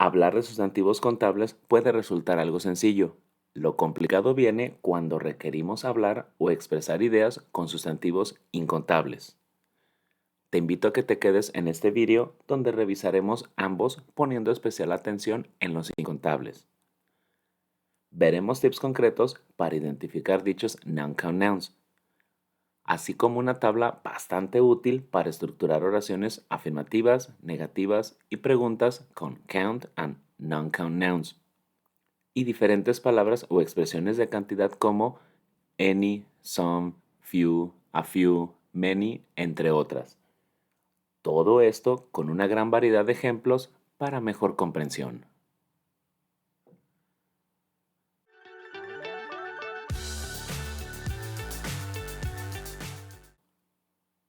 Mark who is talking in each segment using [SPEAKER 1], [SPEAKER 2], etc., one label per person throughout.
[SPEAKER 1] Hablar de sustantivos contables puede resultar algo sencillo. Lo complicado viene cuando requerimos hablar o expresar ideas con sustantivos incontables. Te invito a que te quedes en este vídeo donde revisaremos ambos poniendo especial atención en los incontables. Veremos tips concretos para identificar dichos non-count nouns, así como una tabla bastante útil para estructurar oraciones afirmativas, negativas y preguntas con count and non-count nouns, y diferentes palabras o expresiones de cantidad como any, some, few, many, entre otras. Todo esto con una gran variedad de ejemplos para mejor comprensión.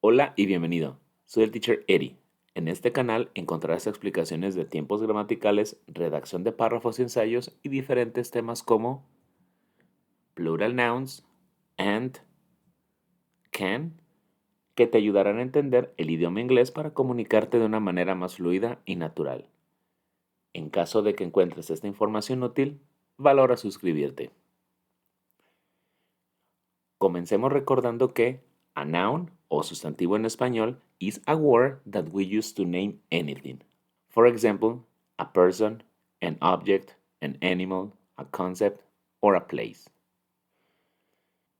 [SPEAKER 1] Hola y bienvenido. Soy el teacher Eddie. En este canal encontrarás explicaciones de tiempos gramaticales, redacción de párrafos y ensayos y diferentes temas como plural nouns, and, can, que te ayudarán a entender el idioma inglés para comunicarte de una manera más fluida y natural. En caso de que encuentres esta información útil, valora suscribirte. Comencemos recordando que a noun, o sustantivo en español, is a word that we use to name anything. For example, a person, an object, an animal, a concept, or a place.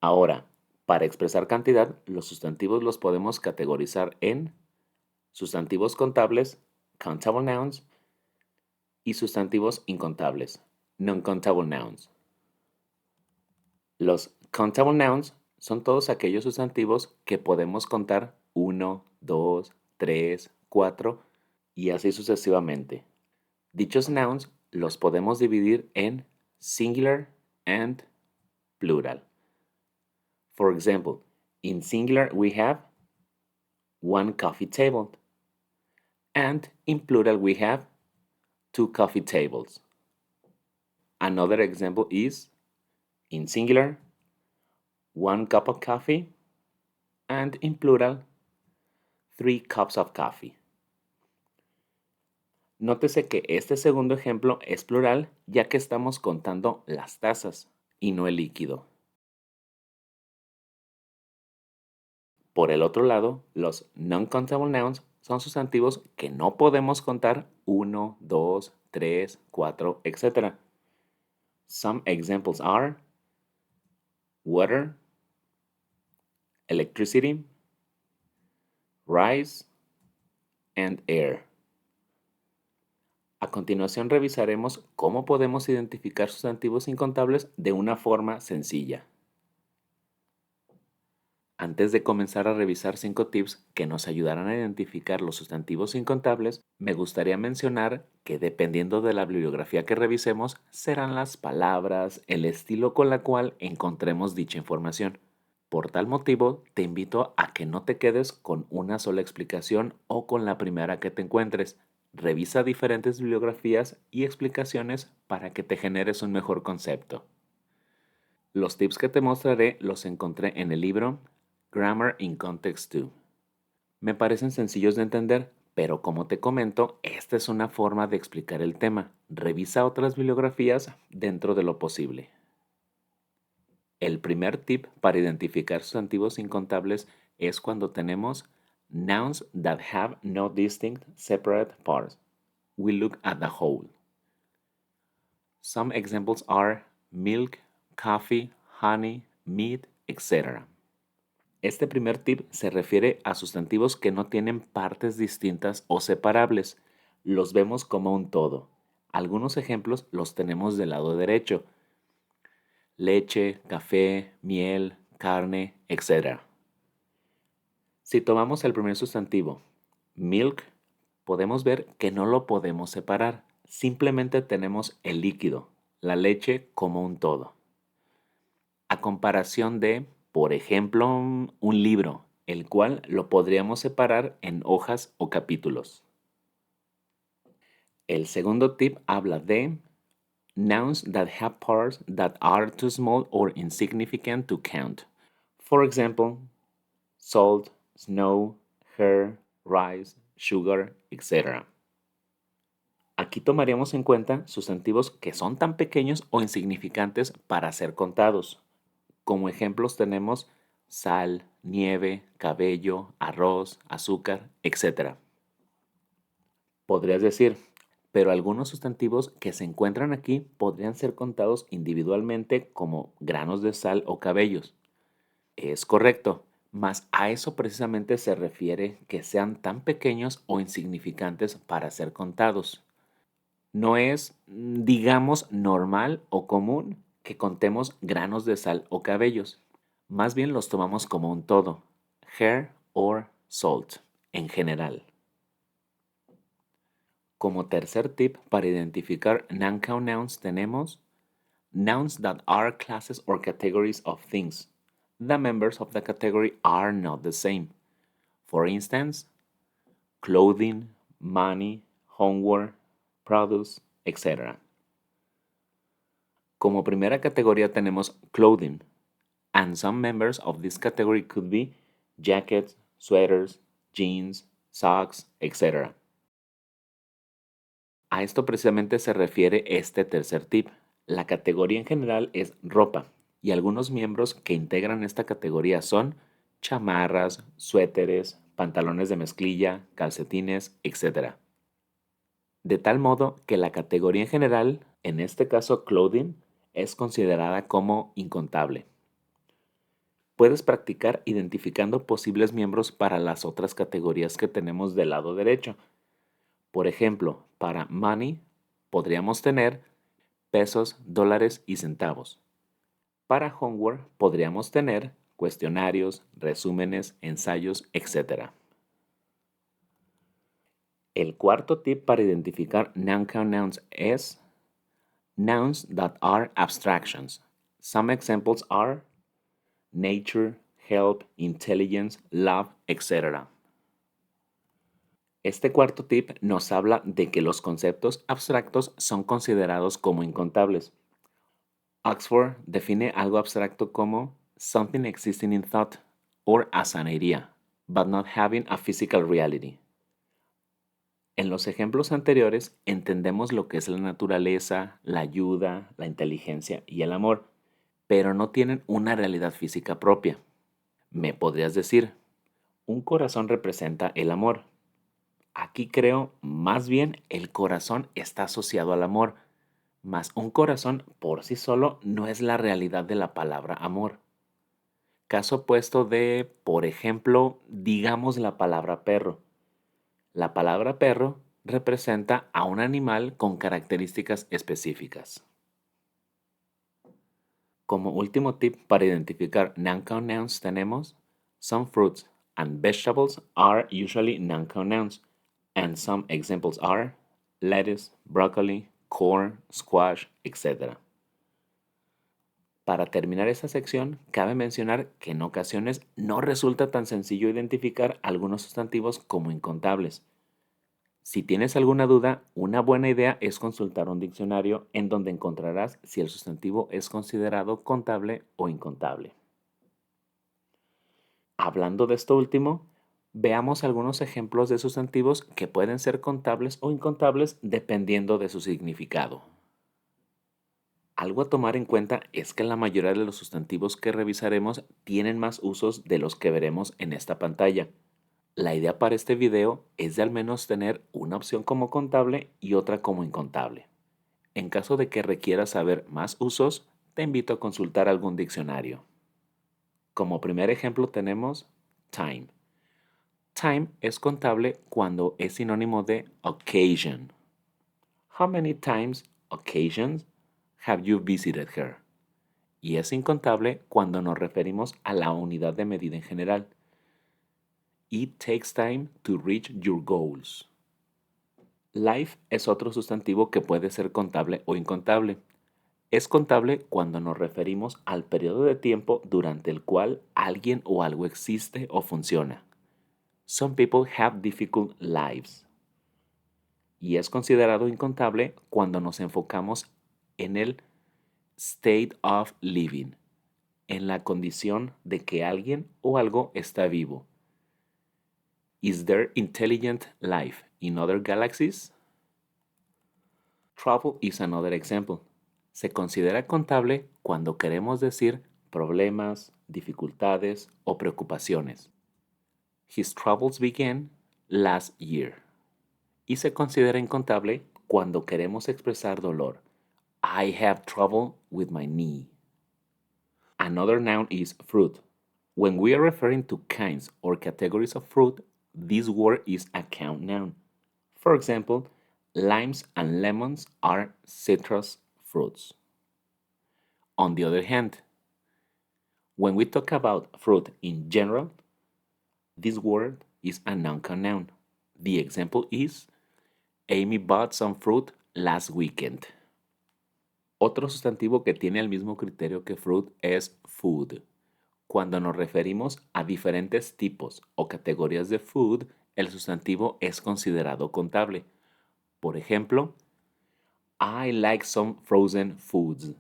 [SPEAKER 1] Ahora, para expresar cantidad, los sustantivos los podemos categorizar en sustantivos contables, countable nouns, y sustantivos incontables, non-countable nouns. Los countable nouns son todos aquellos sustantivos que podemos contar 1, 2, 3, 4 y así sucesivamente. Dichos nouns los podemos dividir en singular and plural. For example, in singular we have one coffee table, and in plural we have two coffee tables. Another example is, in singular, one cup of coffee, and in plural, 3 cups of coffee. Nótese que este segundo ejemplo es plural ya que estamos contando las tazas y no el líquido. Por el otro lado, los non-countable nouns son sustantivos que no podemos contar 1, 2, 3, 4, etc. Some examples are water, electricity, rice, and air. A continuación revisaremos cómo podemos identificar sustantivos incontables de una forma sencilla. Antes de comenzar a revisar 5 tips que nos ayudarán a identificar los sustantivos incontables, me gustaría mencionar que dependiendo de la bibliografía que revisemos, serán las palabras, el estilo con la cual encontremos dicha información. Por tal motivo, te invito a que no te quedes con una sola explicación o con la primera que te encuentres. Revisa diferentes bibliografías y explicaciones para que te generes un mejor concepto. Los tips que te mostraré los encontré en el libro Grammar in Context 2. Me parecen sencillos de entender, pero como te comento, esta es una forma de explicar el tema. Revisa otras bibliografías dentro de lo posible. El primer tip para identificar sustantivos incontables es cuando tenemos nouns that have no distinct separate parts. We look at the whole. Some examples are milk, coffee, honey, meat, etc. Este primer tip se refiere a sustantivos que no tienen partes distintas o separables. Los vemos como un todo. Algunos ejemplos los tenemos del lado derecho. Leche, café, miel, carne, etc. Si tomamos el primer sustantivo, milk, podemos ver que no lo podemos separar. Simplemente tenemos el líquido, la leche como un todo. A comparación de, por ejemplo, un libro, el cual lo podríamos separar en hojas o capítulos. El segundo tip habla de nouns that have parts that are too small or insignificant to count. For example, salt, snow, hair, rice, sugar, etc. Aquí Aquí tomaríamos en cuenta sustantivos que son tan pequeños o insignificantes para ser contados. Como ejemplos tenemos sal, nieve, cabello, arroz, azúcar, etc. Podrías decir, pero algunos sustantivos que se encuentran aquí podrían ser contados individualmente como granos de sal o cabellos. Es correcto, mas a eso precisamente se refiere que sean tan pequeños o insignificantes para ser contados. No es, digamos, normal o común que contemos granos de sal o cabellos. Más bien los tomamos como un todo, hair or salt, en general. Como tercer tip para identificar non-count nouns tenemos nouns that are classes or categories of things. The members of the category are not the same. For instance, clothing, money, homework, produce, etc. Como primera categoría tenemos clothing, and some members of this category could be jackets, sweaters, jeans, socks, etc. A esto precisamente se refiere este tercer tip. La categoría en general es ropa y algunos miembros que integran esta categoría son chamarras, suéteres, pantalones de mezclilla, calcetines, etc. De tal modo que la categoría en general, en este caso clothing, es considerada como incontable. Puedes practicar identificando posibles miembros para las otras categorías que tenemos del lado derecho. Por ejemplo, para money podríamos tener pesos, dólares y centavos. Para homework podríamos tener cuestionarios, resúmenes, ensayos, etc. El cuarto tip para identificar non-count nouns es nouns that are abstractions. Some examples are nature, help, intelligence, love, etc. Este cuarto tip nos habla de que los conceptos abstractos son considerados como incontables. Oxford define algo abstracto como something existing in thought or as an idea, but not having a physical reality. En los ejemplos anteriores entendemos lo que es la naturaleza, la ayuda, la inteligencia y el amor, pero no tienen una realidad física propia. Me podrías decir, un corazón representa el amor. Aquí creo, más bien, el corazón está asociado al amor, mas un corazón por sí solo no es la realidad de la palabra amor. Caso opuesto de, por ejemplo, digamos la palabra perro. La palabra perro representa a un animal con características específicas. Como último tip para identificar non-count nouns tenemos some fruits and vegetables are usually non-count nouns, and some examples are lettuce, broccoli, corn, squash, etc. Para terminar esta sección, cabe mencionar que en ocasiones no resulta tan sencillo identificar algunos sustantivos como incontables. Si tienes alguna duda, una buena idea es consultar un diccionario en donde encontrarás si el sustantivo es considerado contable o incontable. Hablando de esto último, veamos algunos ejemplos de sustantivos que pueden ser contables o incontables dependiendo de su significado. Algo a tomar en cuenta es que la mayoría de los sustantivos que revisaremos tienen más usos de los que veremos en esta pantalla. La idea para este video es de al menos tener una opción como contable y otra como incontable. En caso de que requieras saber más usos, te invito a consultar algún diccionario. Como primer ejemplo tenemos time. Time es contable cuando es sinónimo de occasion. How many times, occasions, have you visited her? Y es incontable cuando nos referimos a la unidad de medida en general. It takes time to reach your goals. Life es otro sustantivo que puede ser contable o incontable. Es contable cuando nos referimos al periodo de tiempo durante el cual alguien o algo existe o funciona. Some people have difficult lives. Y es considerado incontable cuando nos enfocamos en el state of living, en la condición de que alguien o algo está vivo. Is there intelligent life in other galaxies? Trouble is another example. Se considera contable cuando queremos decir problemas, dificultades o preocupaciones. His troubles began last year. Y se considera incontable cuando queremos expresar dolor. I have trouble with my knee. Another noun is fruit. When we are referring to kinds or categories of fruit, this word is a count noun. For example, limes and lemons are citrus fruits. On the other hand, when we talk about fruit in general, this word is a non-count noun. The example is Amy bought some fruit last weekend. Otro sustantivo que tiene el mismo criterio que fruit es food. Cuando nos referimos a diferentes tipos o categorías de food, el sustantivo es considerado contable. Por ejemplo, I like some frozen foods.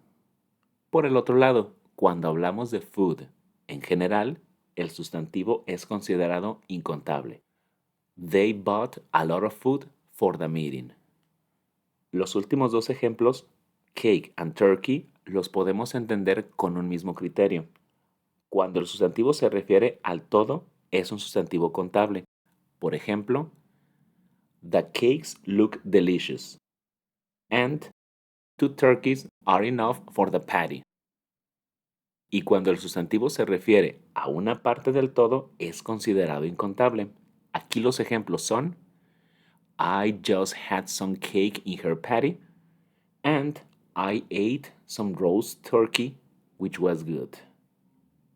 [SPEAKER 1] Por el otro lado, cuando hablamos de food en general, el sustantivo es considerado incontable. They bought a lot of food for the meeting. Los últimos dos ejemplos, cake and turkey, los podemos entender con un mismo criterio. Cuando el sustantivo se refiere al todo, es un sustantivo contable. Por ejemplo, the cakes look delicious. And 2 turkeys are enough for the patty. Y cuando el sustantivo se refiere a una parte del todo, es considerado incontable. Aquí los ejemplos son I just had some cake in her patty and I ate some roast turkey, which was good.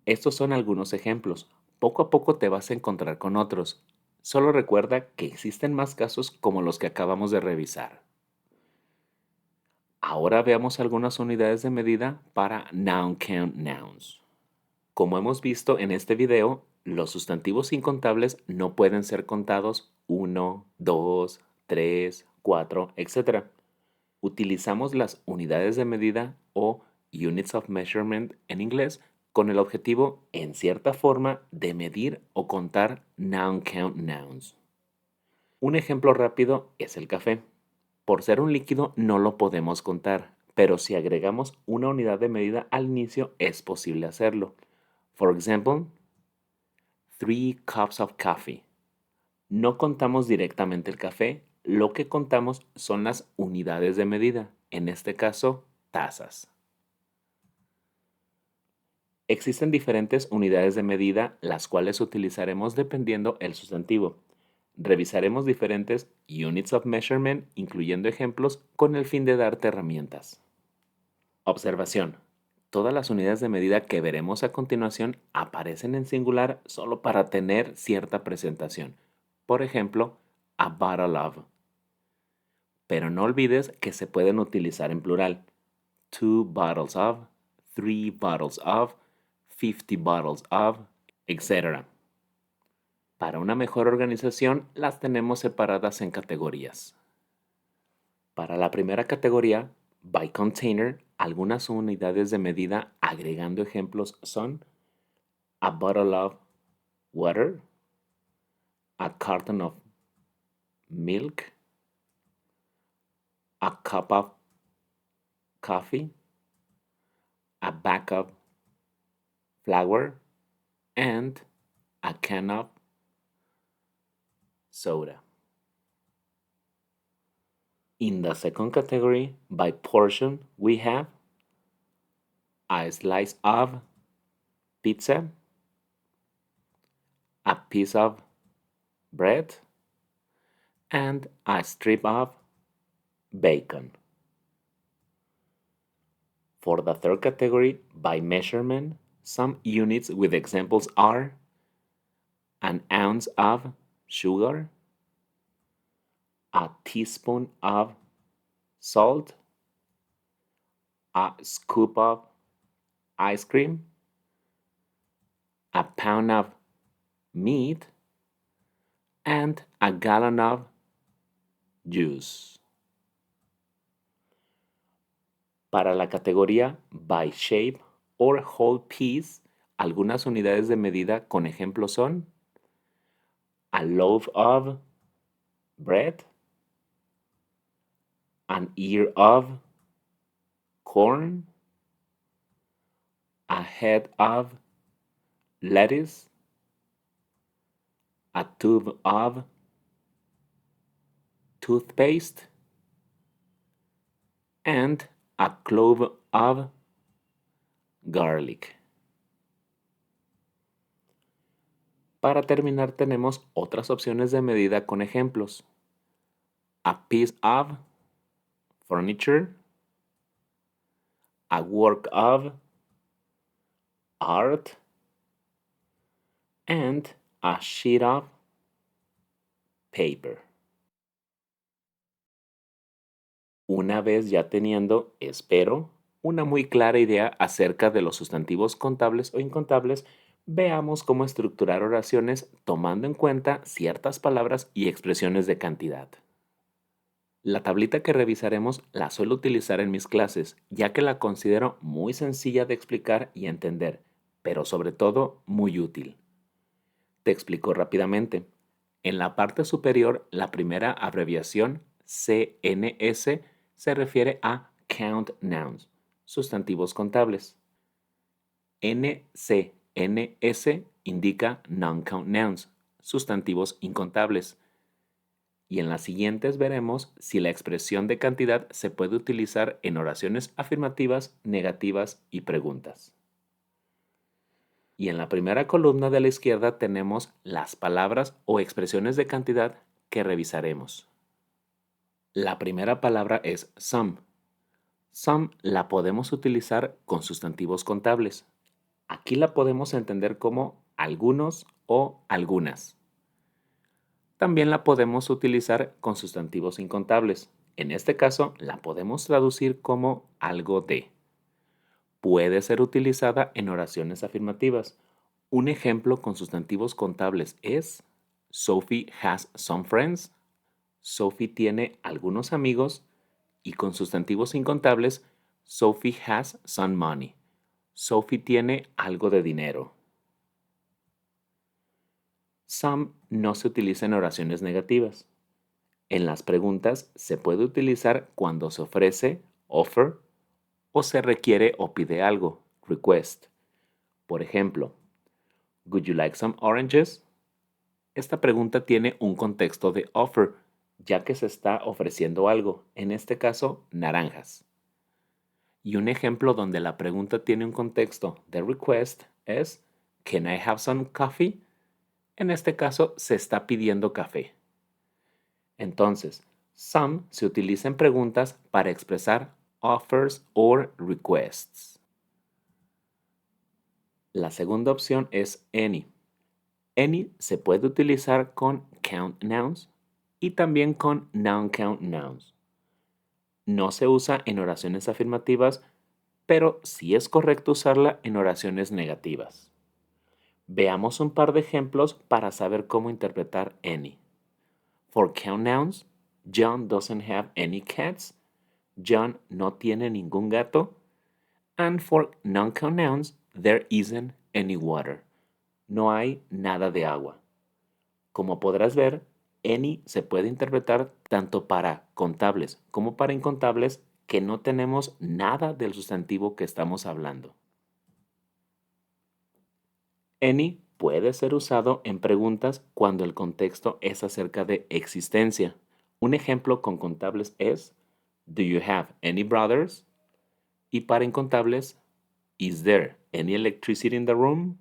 [SPEAKER 1] Estos son algunos ejemplos. Poco a poco te vas a encontrar con otros. Solo recuerda que existen más casos como los que acabamos de revisar. Ahora veamos algunas unidades de medida para noun count nouns. Como hemos visto en este video, los sustantivos incontables no pueden ser contados 1, 2, 3, 4, etc. Utilizamos las unidades de medida o units of measurement en inglés con el objetivo, en cierta forma, de medir o contar noun count nouns. Un ejemplo rápido es el café. Por ser un líquido no lo podemos contar, pero si agregamos una unidad de medida al inicio es posible hacerlo. For example, 3 cups of coffee. No contamos directamente el café, lo que contamos son las unidades de medida, en este caso, tazas. Existen diferentes unidades de medida, las cuales utilizaremos dependiendo el sustantivo. Revisaremos diferentes units of measurement, incluyendo ejemplos, con el fin de darte herramientas. Observación. Todas las unidades de medida que veremos a continuación aparecen en singular solo para tener cierta presentación. Por ejemplo, a bottle of. Pero no olvides que se pueden utilizar en plural. 2 bottles of, 3 bottles of, 50 bottles of, etc. Para una mejor organización, las tenemos separadas en categorías. Para la primera categoría, by container, algunas unidades de medida agregando ejemplos son a bottle of water, a carton of milk, a cup of coffee, a bag of flour, and a can of soda. In the second category, by portion, we have a slice of pizza, a piece of bread, and a strip of bacon. For the third category, by measurement, some units with examples are an ounce of sugar, a teaspoon of salt, a scoop of ice cream, a pound of meat, and a gallon of juice. Para la categoría by shape or whole piece, algunas unidades de medida con ejemplos son a loaf of bread, an ear of, corn, a head of, lettuce, a tube of, toothpaste, and a clove of, garlic. Para terminar tenemos otras opciones de medida con ejemplos. A piece of, furniture, a work of, art, and a sheet of, paper. Una vez ya teniendo, espero, una muy clara idea acerca de los sustantivos contables o incontables, veamos cómo estructurar oraciones tomando en cuenta ciertas palabras y expresiones de cantidad. La tablita que revisaremos la suelo utilizar en mis clases, ya que la considero muy sencilla de explicar y entender, pero sobre todo muy útil. Te explico rápidamente. En la parte superior, la primera abreviación CNS se refiere a count nouns, sustantivos contables. NCNS indica non-count nouns, sustantivos incontables. Y en las siguientes veremos si la expresión de cantidad se puede utilizar en oraciones afirmativas, negativas y preguntas. Y en la primera columna de la izquierda tenemos las palabras o expresiones de cantidad que revisaremos. La primera palabra es some. Some la podemos utilizar con sustantivos contables. Aquí la podemos entender como algunos o algunas. También la podemos utilizar con sustantivos incontables. En este caso, la podemos traducir como algo de. Puede ser utilizada en oraciones afirmativas. Un ejemplo con sustantivos contables es Sophie has some friends. Sophie tiene algunos amigos. Y con sustantivos incontables, Sophie has some money. Sophie tiene algo de dinero. Some no se utiliza en oraciones negativas. En las preguntas se puede utilizar cuando se ofrece, offer, o se requiere o pide algo, request. Por ejemplo, would you like some oranges? Esta pregunta tiene un contexto de offer, ya que se está ofreciendo algo, en este caso, naranjas. Y un ejemplo donde la pregunta tiene un contexto de request es can I have some coffee? En este caso se está pidiendo café. Entonces, some se utiliza en preguntas para expresar offers or requests. La segunda opción es any. Any se puede utilizar con count nouns y también con noun count nouns. No se usa en oraciones afirmativas, pero sí es correcto usarla en oraciones negativas. Veamos un par de ejemplos para saber cómo interpretar any. For count nouns, John doesn't have any cats. John no tiene ningún gato. And for non-count nouns, there isn't any water. No hay nada de agua. Como podrás ver, any se puede interpretar tanto para contables como para incontables que no tenemos nada del sustantivo que estamos hablando. Any puede ser usado en preguntas cuando el contexto es acerca de existencia. Un ejemplo con contables es do you have any brothers? Y para incontables, is there any electricity in the room?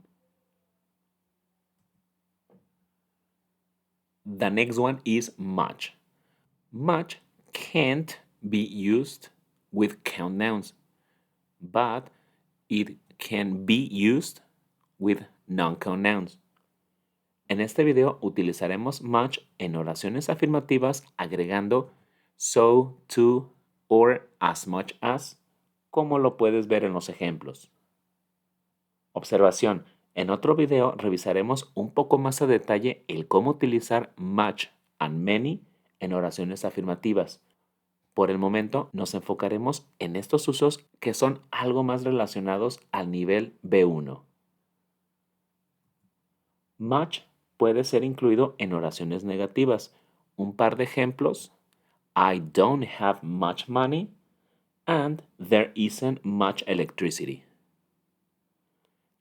[SPEAKER 1] The next one is much. Much can't be used with count nouns, but it can be used with non-count nouns. En este video utilizaremos much en oraciones afirmativas agregando so, to or as much as, como lo puedes ver en los ejemplos. Observación. En otro video revisaremos un poco más a detalle el cómo utilizar much and many en oraciones afirmativas. Por el momento nos enfocaremos en estos usos que son algo más relacionados al nivel B1. Much puede ser incluido en oraciones negativas. Un par de ejemplos. I don't have much money and there isn't much electricity.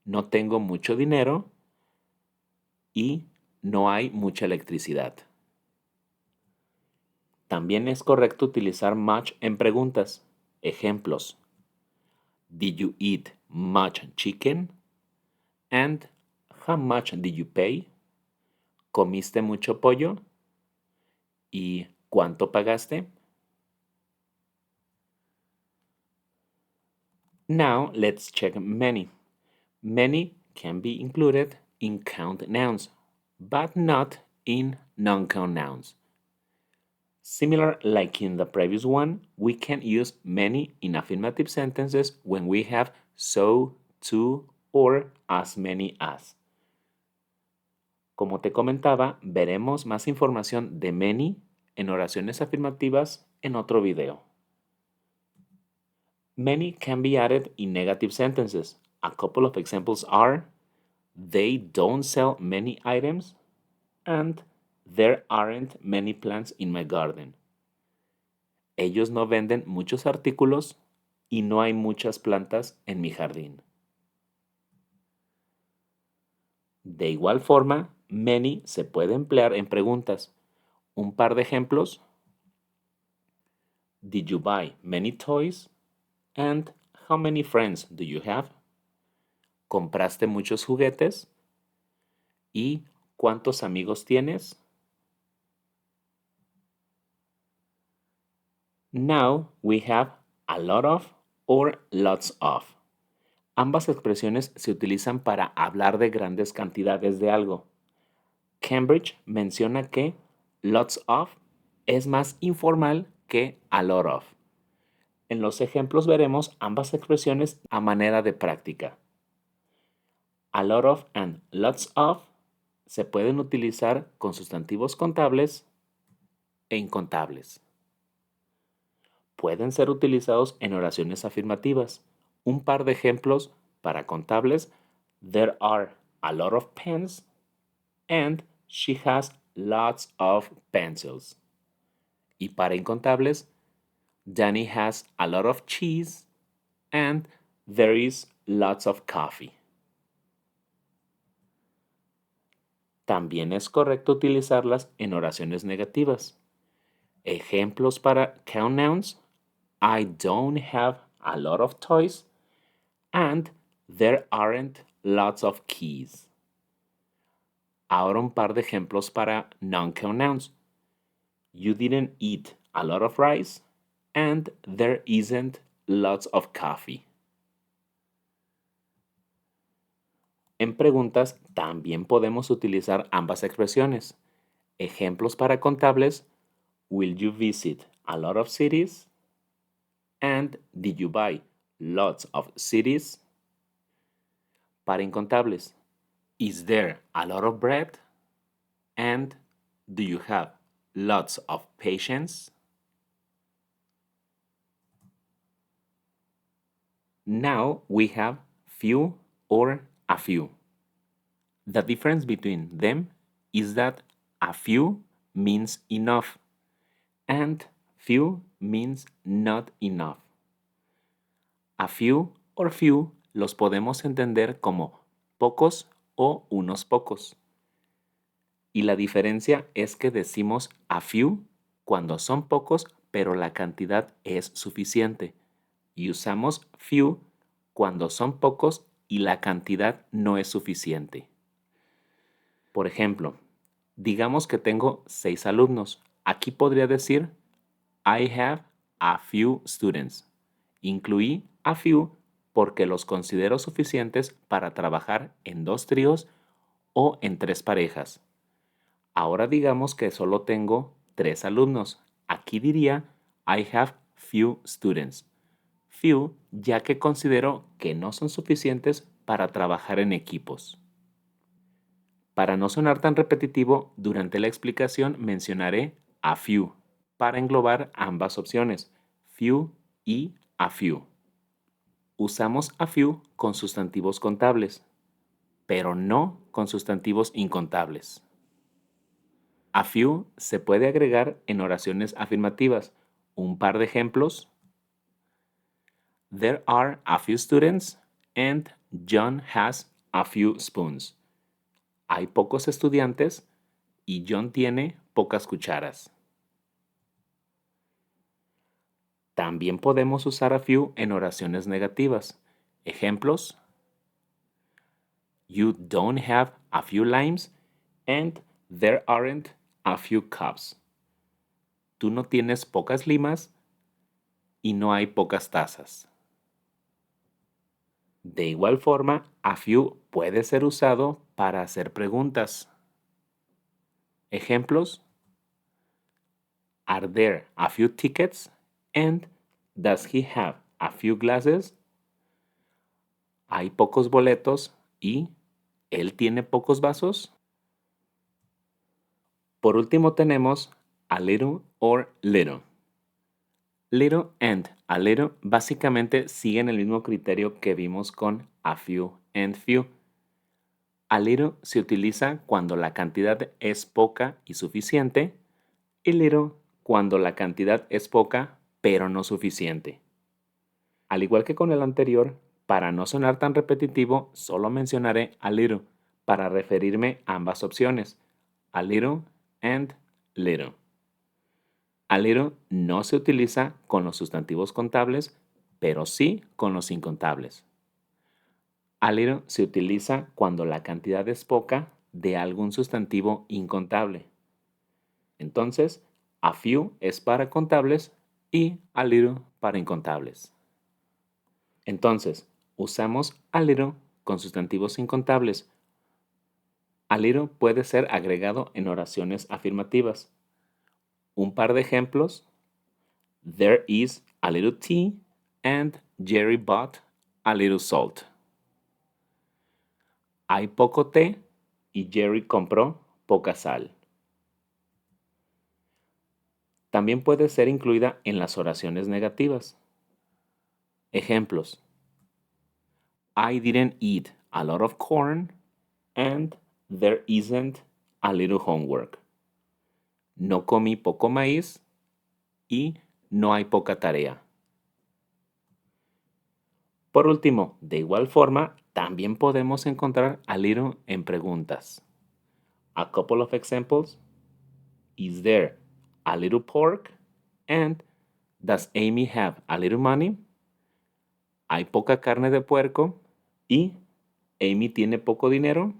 [SPEAKER 1] No tengo mucho dinero y no hay mucha electricidad. También es correcto utilizar much en preguntas. Ejemplos. Did you eat much chicken? And how much did you pay? ¿Comiste mucho pollo? ¿Y cuánto pagaste? Now let's check many. Many can be included in count nouns, but not in non-count nouns. Similar like in the previous one, we can use many in affirmative sentences when we have so, to, or as many as. Como te comentaba, veremos más información de many en oraciones afirmativas en otro video. Many can be added in negative sentences. A couple of examples are, they don't sell many items, and there aren't many plants in my garden. Ellos no venden muchos artículos y no hay muchas plantas en mi jardín. De igual forma, many se puede emplear en preguntas. Un par de ejemplos. Did you buy many toys? And how many friends do you have? ¿Compraste muchos juguetes? ¿Y cuántos amigos tienes? Now we have a lot of or lots of. Ambas expresiones se utilizan para hablar de grandes cantidades de algo. Cambridge menciona que lots of es más informal que a lot of. En los ejemplos veremos ambas expresiones a manera de práctica. A lot of and lots of se pueden utilizar con sustantivos contables e incontables. Pueden ser utilizados en oraciones afirmativas. Un par de ejemplos para contables. There are a lot of pens and she has lots of pencils. Y para incontables, Danny has a lot of cheese and there is lots of coffee. También es correcto utilizarlas en oraciones negativas. Ejemplos para count nouns. I don't have a lot of toys and there aren't lots of keys. Ahora un par de ejemplos para non-count nouns. You didn't eat a lot of rice and there isn't lots of coffee. En preguntas también podemos utilizar ambas expresiones. Ejemplos para contables. Will you visit a lot of cities? And did you buy lots of cities? Para incontables. Is there a lot of bread? And do you have lots of patience? Now we have few or a few. The difference between them is that a few means enough and few means not enough. A few or few los podemos entender como pocos o unos pocos. Y la diferencia es que decimos a few cuando son pocos, pero la cantidad es suficiente. Y usamos few cuando son pocos y la cantidad no es suficiente. Por ejemplo, digamos que tengo 6 alumnos. Aquí podría decir I have a few students. Incluí a few porque los considero suficientes para trabajar en 2 tríos o en 3 parejas. Ahora digamos que solo tengo 3 alumnos. Aquí diría I have few students. Few ya que considero que no son suficientes para trabajar en equipos. Para no sonar tan repetitivo, durante la explicación mencionaré a few para englobar ambas opciones, few y a few. Usamos a few con sustantivos contables, pero no con sustantivos incontables. A few se puede agregar en oraciones afirmativas. Un par de ejemplos. There are a few students and John has a few spoons. Hay pocos estudiantes y John tiene pocas cucharas. También podemos usar a few en oraciones negativas. Ejemplos. You don't have a few limes and there aren't a few cups. Tú no tienes pocas limas y no hay pocas tazas. De igual forma, a few puede ser usado para hacer preguntas. Ejemplos. Are there a few tickets? And does he have a few glasses? ¿Hay pocos boletos y él tiene pocos vasos? Por último tenemos a little or little. Little and a little básicamente siguen el mismo criterio que vimos con a few and few. A little se utiliza cuando la cantidad es poca y suficiente, y little cuando la cantidad es poca pero no suficiente. Al igual que con el anterior, para no sonar tan repetitivo, solo mencionaré a little para referirme a ambas opciones, a little and little. A little no se utiliza con los sustantivos contables, pero sí con los incontables. A little se utiliza cuando la cantidad es poca de algún sustantivo incontable. Entonces, a few es para contables y a little para incontables. Entonces, usamos a little con sustantivos incontables. A little puede ser agregado en oraciones afirmativas. Un par de ejemplos. There is a little tea and Jerry bought a little salt. Hay poco té y Jerry compró poca sal. También puede ser incluida en las oraciones negativas. Ejemplos. I didn't eat a lot of corn and there isn't a little homework. No comí poco maíz y no hay poca tarea. Por último, de igual forma, también podemos encontrar a little en preguntas. A couple of examples. Is there a little pork? And does Amy have a little money? ¿Hay poca carne de puerco? ¿Y Amy tiene poco dinero?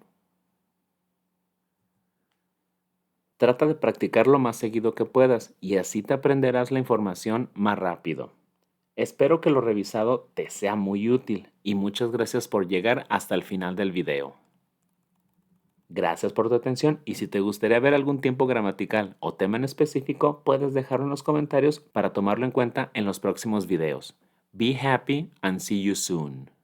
[SPEAKER 1] Trata de practicar lo más seguido que puedas y así te aprenderás la información más rápido. Espero que lo revisado te sea muy útil y muchas gracias por llegar hasta el final del video. Gracias por tu atención y si te gustaría ver algún tiempo gramatical o tema en específico, puedes dejarlo en los comentarios para tomarlo en cuenta en los próximos videos. Be happy and see you soon.